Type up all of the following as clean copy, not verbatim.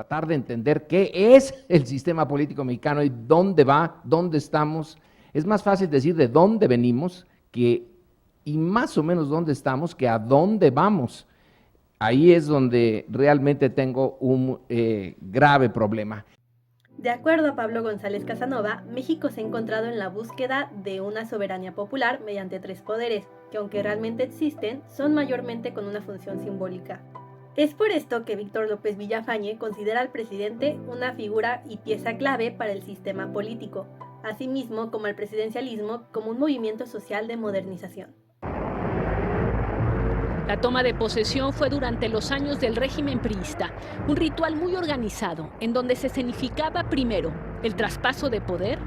tratar de entender qué es el sistema político mexicano y dónde va, dónde estamos. Es más fácil decir de dónde venimos y más o menos dónde estamos que a dónde vamos. Ahí es donde realmente tengo un grave problema. De acuerdo a Pablo González Casanova, México se ha encontrado en la búsqueda de una soberanía popular mediante 3 poderes, que aunque realmente existen, son mayormente con una función simbólica. Es por esto que Víctor López Villafañe considera al presidente una figura y pieza clave para el sistema político, asimismo como al presidencialismo como un movimiento social de modernización. La toma de posesión fue durante los años del régimen priista, un ritual muy organizado en donde se escenificaba primero el traspaso de poder,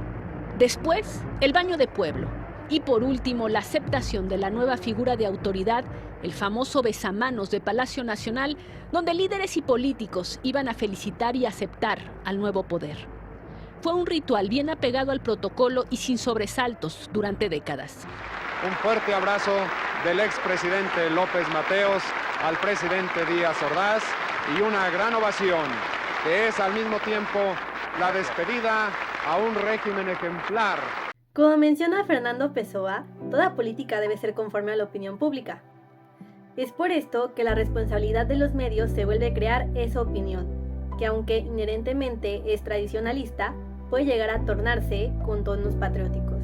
después el baño de pueblo y por último la aceptación de la nueva figura de autoridad, el famoso besamanos de Palacio Nacional, donde líderes y políticos iban a felicitar y aceptar al nuevo poder. Fue un ritual bien apegado al protocolo y sin sobresaltos durante décadas. Un fuerte abrazo del expresidente López Mateos al presidente Díaz Ordaz y una gran ovación, que es al mismo tiempo la despedida a un régimen ejemplar. Como menciona Fernando Pessoa, toda política debe ser conforme a la opinión pública. Es por esto que la responsabilidad de los medios se vuelve crear esa opinión, que aunque inherentemente es tradicionalista, puede llegar a tornarse con tonos patrióticos.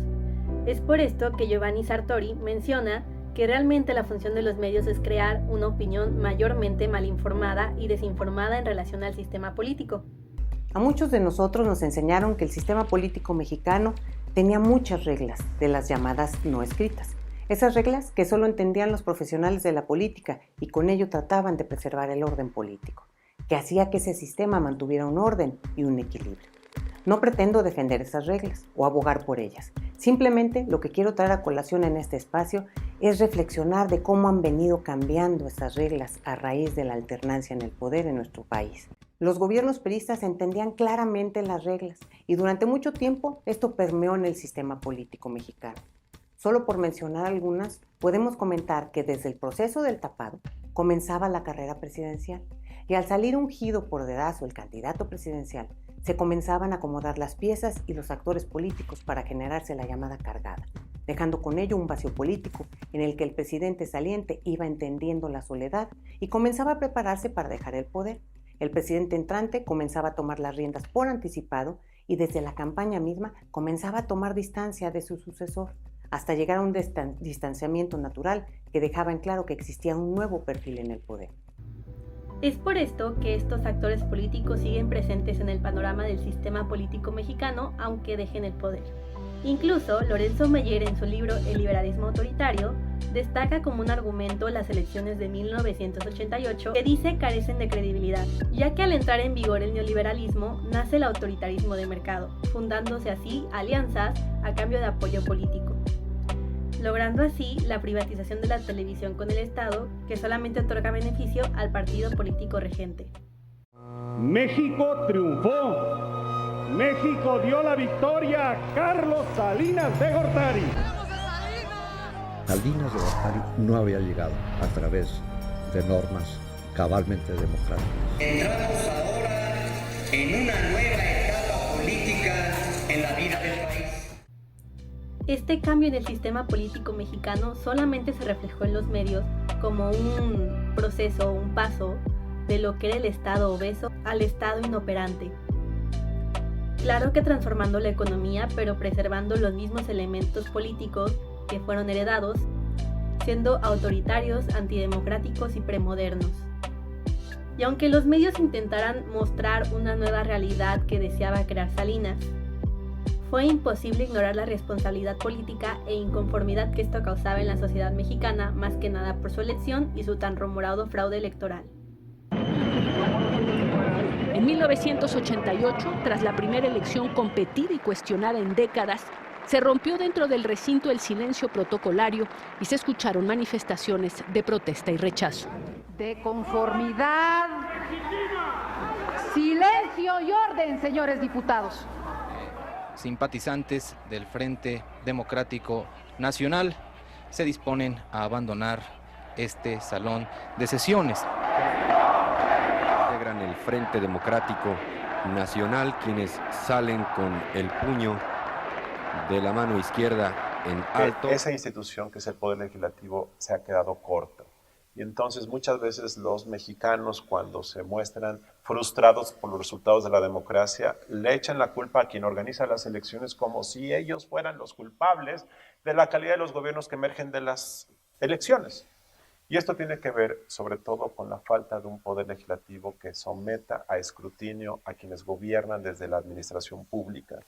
Es por esto que Giovanni Sartori menciona que realmente la función de los medios es crear una opinión mayormente malinformada y desinformada en relación al sistema político. A muchos de nosotros nos enseñaron que el sistema político mexicano tenía muchas reglas, de las llamadas no escritas. Esas reglas que solo entendían los profesionales de la política y con ello trataban de preservar el orden político, que hacía que ese sistema mantuviera un orden y un equilibrio. No pretendo defender esas reglas o abogar por ellas. Simplemente lo que quiero traer a colación en este espacio es reflexionar de cómo han venido cambiando esas reglas a raíz de la alternancia en el poder en nuestro país. Los gobiernos priistas entendían claramente las reglas y durante mucho tiempo esto permeó en el sistema político mexicano. Solo por mencionar algunas, podemos comentar que desde el proceso del tapado comenzaba la carrera presidencial y al salir ungido por dedazo el candidato presidencial, se comenzaban a acomodar las piezas y los actores políticos para generarse la llamada cargada, dejando con ello un vacío político en el que el presidente saliente iba entendiendo la soledad y comenzaba a prepararse para dejar el poder. El presidente entrante comenzaba a tomar las riendas por anticipado y desde la campaña misma comenzaba a tomar distancia de su sucesor, hasta llegar a un distanciamiento natural que dejaba en claro que existía un nuevo perfil en el poder. Es por esto que estos actores políticos siguen presentes en el panorama del sistema político mexicano, aunque dejen el poder. Incluso Lorenzo Meyer, en su libro El liberalismo autoritario, destaca como un argumento las elecciones de 1988 que dice carecen de credibilidad, ya que al entrar en vigor el neoliberalismo nace el autoritarismo de mercado, fundándose así alianzas a cambio de apoyo político, logrando así la privatización de la televisión con el Estado, que solamente otorga beneficio al partido político regente. México triunfó. México dio la victoria a Carlos Salinas de Gortari. Salinas de Gortari no había llegado a través de normas cabalmente democráticas. Entramos ahora en una nueva etapa política en la vida del país. Este cambio en el sistema político mexicano solamente se reflejó en los medios como un proceso, un paso de lo que era el Estado obeso al Estado inoperante. Claro que transformando la economía, pero preservando los mismos elementos políticos que fueron heredados, siendo autoritarios, antidemocráticos y premodernos. Y aunque los medios intentaran mostrar una nueva realidad que deseaba crear Salinas, fue imposible ignorar la responsabilidad política e inconformidad que esto causaba en la sociedad mexicana, más que nada por su elección y su tan rumorado fraude electoral. En 1988, tras la primera elección competida y cuestionada en décadas, se rompió dentro del recinto el silencio protocolario y se escucharon manifestaciones de protesta y rechazo. De conformidad, silencio y orden, señores diputados. Simpatizantes del Frente Democrático Nacional se disponen a abandonar este salón de sesiones. Integran el Frente Democrático Nacional, quienes salen con el puño de la mano izquierda en alto. Esa institución que es el Poder Legislativo se ha quedado corta. Y entonces muchas veces los mexicanos, cuando se muestran frustrados por los resultados de la democracia, le echan la culpa a quien organiza las elecciones como si ellos fueran los culpables de la calidad de los gobiernos que emergen de las elecciones. Y esto tiene que ver sobre todo con la falta de un poder legislativo que someta a escrutinio a quienes gobiernan desde la administración pública.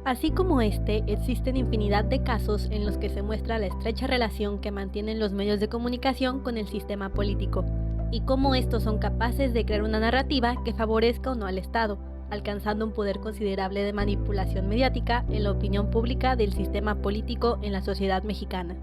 Así como existen infinidad de casos en los que se muestra la estrecha relación que mantienen los medios de comunicación con el sistema político, y cómo estos son capaces de crear una narrativa que favorezca o no al Estado, alcanzando un poder considerable de manipulación mediática en la opinión pública del sistema político en la sociedad mexicana.